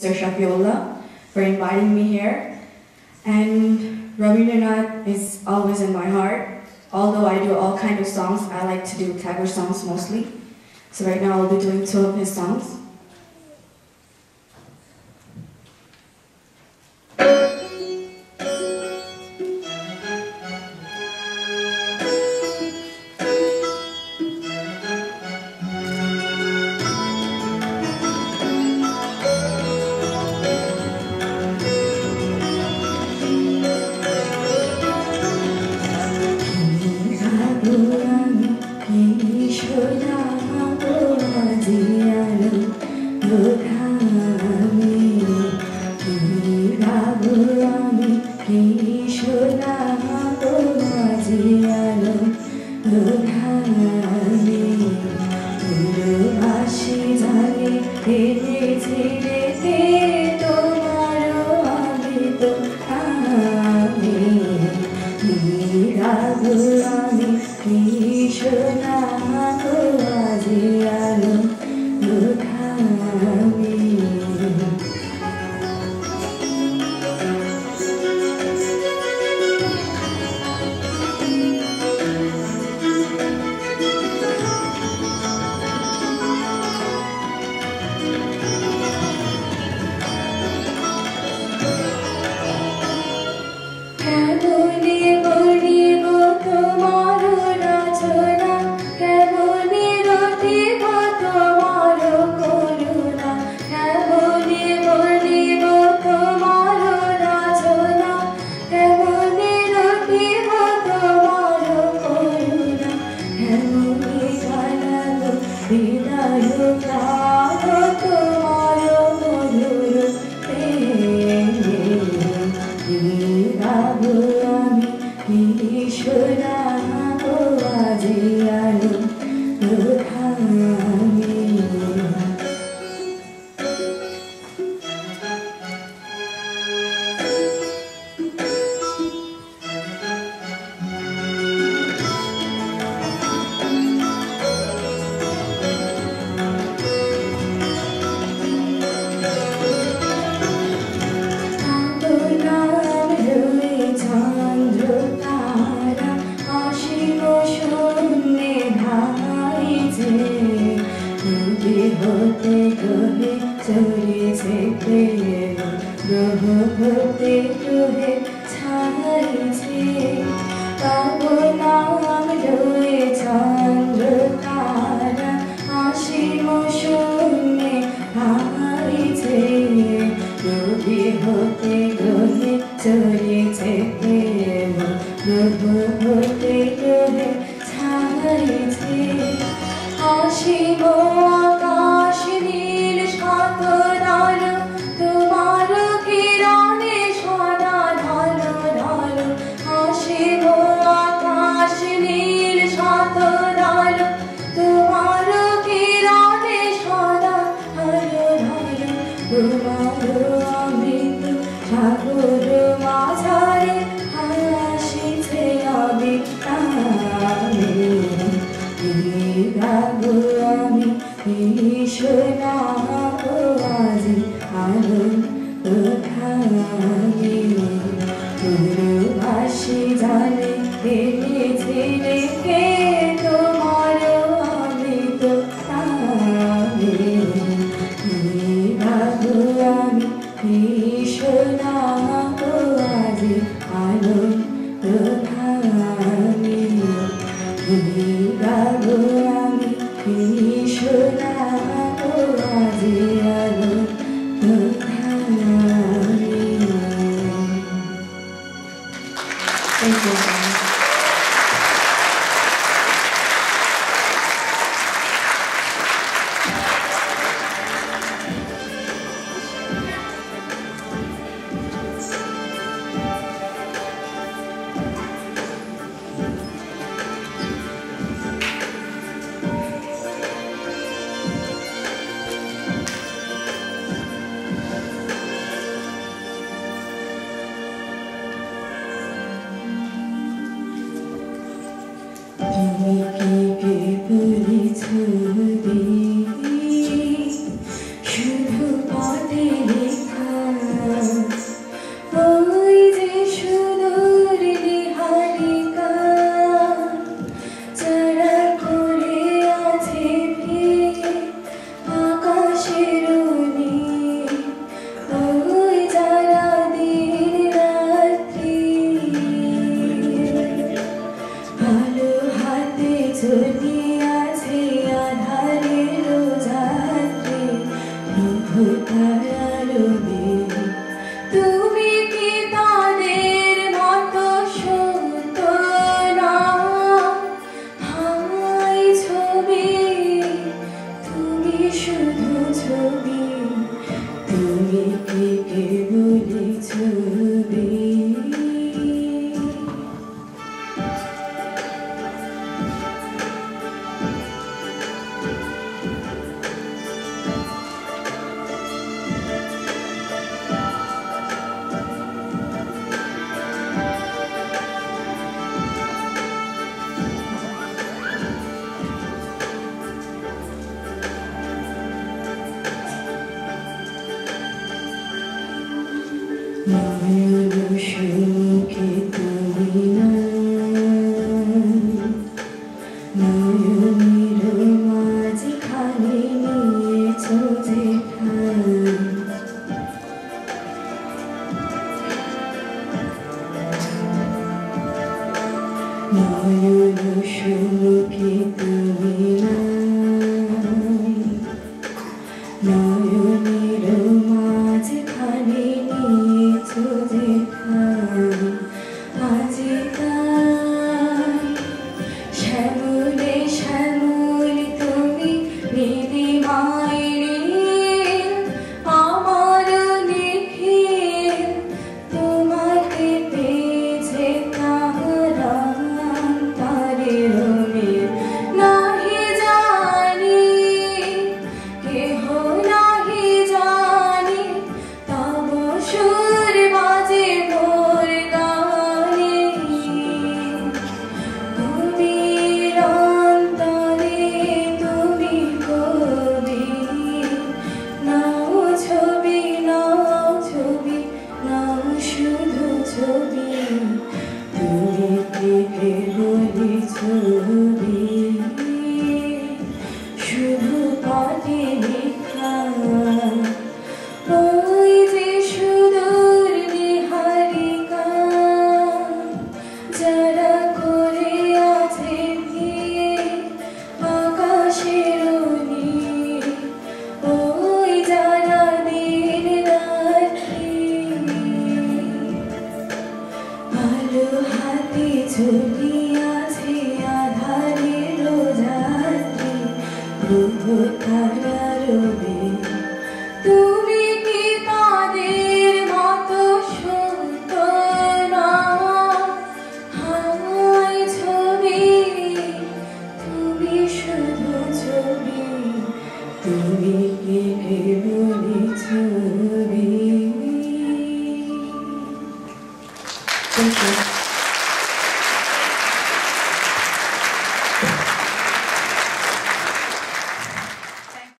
Mr. Shafiola for inviting me here. And Rabindranath is always in my heart. Although I do all kinds of songs, I like to do Tagore songs mostly. So right now I'll be doing 2 of his songs. রবি তুমি কি তাদের মতো সত্য না high ছবি তুমি শুধু ছবি তুমি কি কেবলই ছবি নয়ন সুখে তুমি নয়নের মাঝখানে নিয়েছ যে নয়ন সুখে তুমি নয়নের মাঝখানে নিয়েছ যে আজি তাই শ্যামলে শ্যামল তুমি নীলিমায় নীল আমার নিখিল তোমাকে পেয়েছে তারা তারের মেল নাহি জানি কেহ নাহি জানি তব সুর বাজে মোর গানে তুমি অন্তরে তুমি কবি নাও ছবি নাও শুধু ছবি তুমি কি কেবলই ছবি শুধু পাঠে লেখা ওই যে সুদূর নিহারিকা যারা করে আছে বিয়ে আকাশের নীল ওই যারা দিন রাত্রি আলো হাতে চলিয়াছে আধারের যাত্রী প্রভু তারা রবি তুমি কি তাদের মতো সত্য না হাই ছবি তুমি শুধু ছবি তুমি কি কেবলই ছবি Thank you.